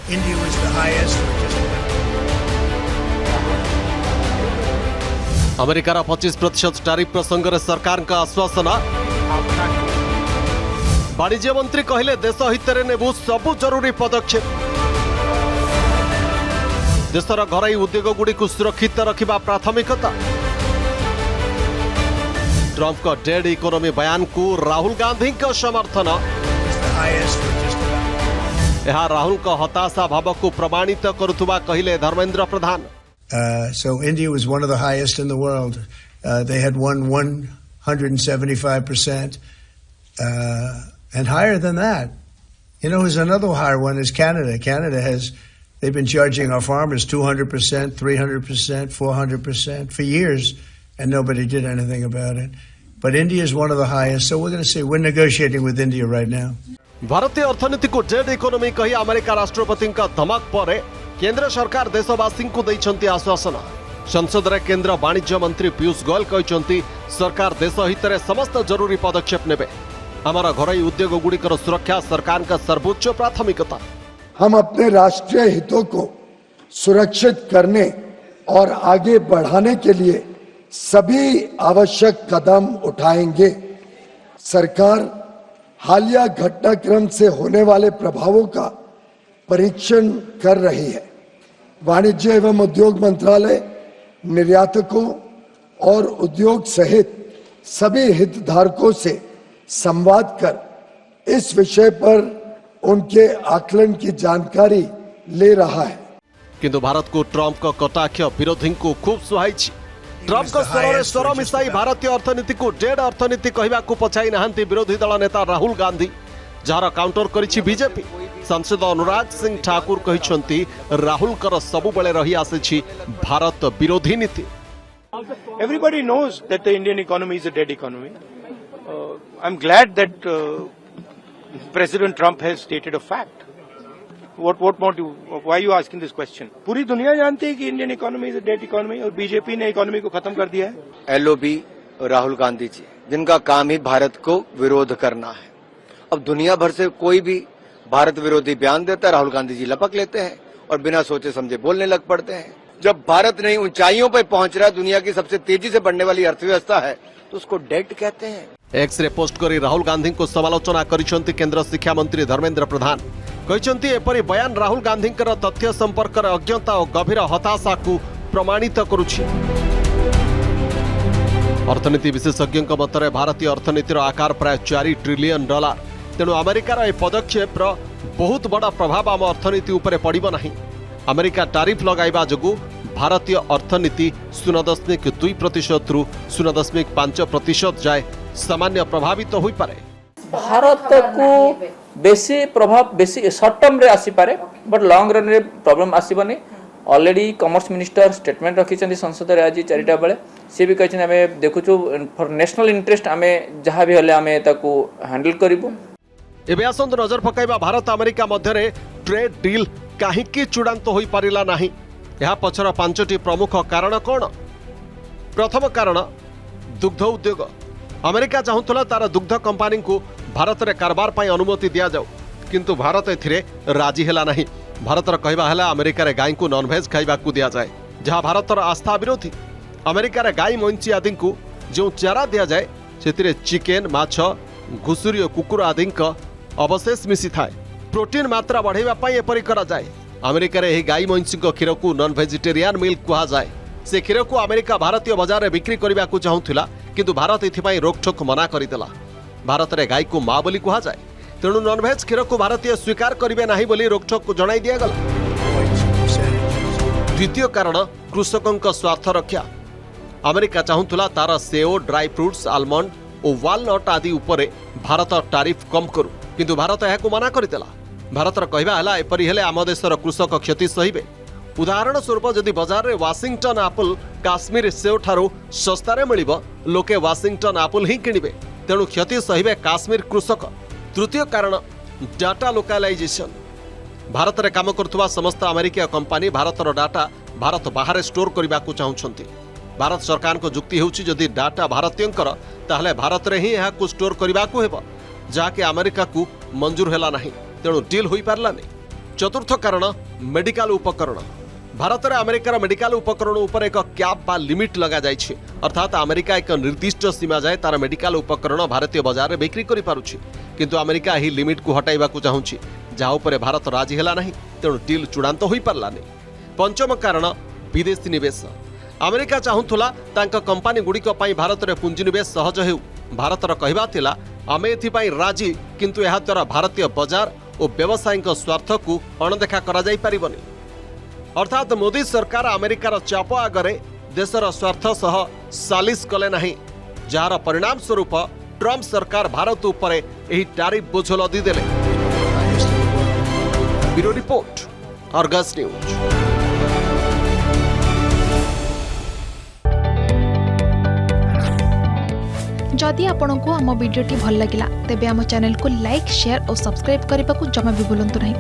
India was the highest. अमेरिकार 25% tariff प्रसंग में सरकार का आश्वासन। वाणिज्य मंत्री कहले देश हित में नेबू सबु जरूरी पदक्षेप। देशर घरोई उद्योग गुड़ी को सुरक्षित रखा प्राथमिकता। ट्रंप का डेड इकोनॉमी बयान को राहुल गांधी का समर्थन। यह राहुल का हताशा भाव को प्रमाणित करुवा कहले Dharmendra Pradhan. So India was one of the highest in the world. They had won 175%, and higher than that. You know, who's another higher one is Canada. Canada they've been charging our farmers 200%, 300%, 400% for years, and nobody did anything about it. But India is one of the highest, so we're going to see. We're negotiating with India right now. भारतीय अर्थनीति को dead economy कही America राष्ट्रपति का धमक पर केंद्र सरकार देशवासी को दैछंती आश्वासन। संसद रे केंद्र वाणिज्य मंत्री पीयूष गोयल कहते सरकार देश हित में समस्त जरूरी पदक्षेप नेबे। हमारा घरोई उद्योग गुड़िकर सुरक्षा सरकार का सर्वोच्च प्राथमिकता। हम अपने राष्ट्रीय हितों को सुरक्षित करने और आगे बढ़ाने के लिए सभी आवश्यक कदम उठाएंगे। सरकार हालिया घटनाक्रम से होने वाले प्रभावों का परीक्षण कर रही है। वाणिज्य एवं उद्योग मंत्रालय निर्यातकों और उद्योग सहित सभी हितधारकों से संवाद कर इस विषय पर उनके आकलन की जानकारी ले रहा है। किंतु भारत को ट्रंप का कटाक्ष विरोधी को खूब सुहाई। ट्रंप का स्वर स्वर मिसाई भारतीय अर्थनीति को डेड अर्थनीति कहवा पछाई नहांती विरोधी दल नेता राहुल गांधी, जार काउंटर करिछि बीजेपी। सांसद अनुराग सिंह ठाकुर कहते राहुल कर सबु बेले रही आसी भारत विरोधी नीति। Everybody knows that the Indian economy is a dead economy. I'm glad that President Trump has stated a fact. What more do? Why are you asking this question? पूरी दुनिया जानती है कि Indian economy is a dead economy और BJP ने economy को खत्म कर दिया है। एलओबी राहुल गांधी जी जिनका काम ही भारत को विरोध करना है। अब दुनिया भर से कोई भी भारत विरोधी बयान देता है, राहुल गांधी जी लपक लेते हैं और बिना सोचे समझे बोलने लग पड़ते हैं। जब भारत नई ऊंचाइयों पर पहुंच रहा है, दुनिया की सबसे तेजी से बढ़ने वाली अर्थव्यवस्था है, तो उसको डेड कहते हैं। एक्स रे पोस्ट करी राहुल गांधी को समालोचना करिसेंती केंद्र शिक्षा मंत्री धर्मेंद्र प्रधान। कहते एपरी बयान राहुल गांधी तथ्य संपर्क अज्ञता और गभीर हताशा को प्रमाणित करुछि। अर्थनीति विशेषज्ञ मतरे भारतीय अर्थनीतिर आकार प्राय $4 ट्रिलियन। तेणु अमेरिकार यह पदक्षेप बहुत बड़ा प्रभाव आम अर्थनीति उपरे पड़िबो नाही। अमेरिका टैरिफ लगाइबा जोगु भारतीय अर्थनीति 0.2% रु 0.5% जाए सामान्य प्रभावित होई पारे। भारत को बेसी प्रभाव बेसी शॉर्ट टर्म रे आसी पारे, बट लॉन्ग रन रे प्रॉब्लम आसीबनी। ऑलरेडी कॉमर्स मिनिस्टर स्टेटमेंट रखिछन्ती संसद रे आज 4टा बेले। से भी कहछन हमें देखुछु फॉर नेशनल इंटरेस्ट हमें जहां भी हले हमें ताको हैंडल करिबो। एबे आसंत नजर पकाइबा भारत अमेरिका मध्य ट्रेड डील काहींकि चूड़ांत होई पारिला नाही। यह पछर 5टी प्रमुख कारण कौन? प्रथम कारण दुग्ध उद्योग। अमेरिका चाहूला तार दुग्ध कंपानी को भारत रे कारबार पाई अनुमति दिया जाऊ, किंतु भारत एथिरे राजी हेला नाही। भारतर कहवा है अमेरिका रे गाय को नॉनवेज खाइबा को दिया जाए, जहां भारतर आस्था विरोधी। अमेरिका रे गाय मंची आदि को जो चारा दिया जाए से चिकेन माछ घुसुरी और कुकुर आदि अवशेष मिसी थाए। प्रोटीन मात्रा बढ़ाइबा पाई एपरि करा जाए। अमेरिका रे गाय मंची क्षीर को नॉन वेजिटेरियन मिल्क कहा जाए। से क्षीर को अमेरिका भारतीय बाजार में बिक्री करने को चाहूला, किंतु भारत एथिपाई रोकठोक मना करदेला। भारत रे गाय को माँ बोली कहा जाए, तेणु नॉनवेज क्षीर को भारतीय स्वीकार करेंगे ना बोली रोकठोक जणाई दिगला। द्वितीय कारण कृषकों स्वार्थ रक्षा। अमेरिका चाहूला तार सेओ, ड्राई फ्रुट्स, आलमंड और वालनट आदि उपरे भारत टैरिफ कम करू, किंतु भारत यह मना करदेला। भारतर कहवा है एपरी हेले आम देशर कृषक क्षति सहिबे। उदाहरण स्वरूप जदि बाजार में वाशिंगटन एप्पल काश्मीर सेओ ठारू सस्तारे मिलिबो, लोके वाशिंगटन एप्पल ही किनिबे, तेणु क्षति सहिबे काश्मीर कृषक। तृतीय कारण डाटा लोकालाइजेशन। भारत में काम करुवा समस्त अमेरिका कंपानी भारतर डाटा भारत बाहर स्टोर करने को चाहते। भारत सरकार को जुक्ति होउछि जदि डाटा भारतीयंकर ताहले भारत रे ही यह को स्टोर करने को हेबो, जाके अमेरिका को मंजूर हैला नहीं, तेणु डील होई पारला नहीं। चतुर्थ कारण मेडिकल उपकरण। भारत में अमेरिकार मेडिकल उपकरण उपर एक कैप बा लिमिट लगा जाइछि, अर्थात अमेरिका एक निर्दिष्ट सीमा जाए तार मेडिकल उपकरण भारतीय बाजार में बिक्री करि पारुछि, किंतु अमेरिका ही लिमिट को हटाइबा को चाहुछि, जहा उपरे भारत राजी हैला नहीं, तेणु डील चूड़ांत होई पारलानी। पंचम कारण विदेशी निवेश। अमेरिका चाहुथुला तांका कंपनी गुड़िक भारत में पुंजीनिवेश सहज हेउ। भारतर कहबा थिला आमे एथिपाई राजी, किंतु एहा द्वारा भारतीय बाजार और व्यवसायिक स्वार्थ को अणदेखा करा जाई परिबनी। अर्थात मोदी सरकार अमेरिकार चाप आगरे देशर स्वार्थ सह सालिस कले नहीं, जार परिणाम स्वरूप ट्रंप सरकार भारत उपरे एही टैरिफ बोझ लदी देले। Bureau report, Argus news. जदि आपंक आम भिडी भल लगा तेब आम चैनल को लाइक, शेयर और सब्सक्राइब करने को जमा भी भूलु नहीं।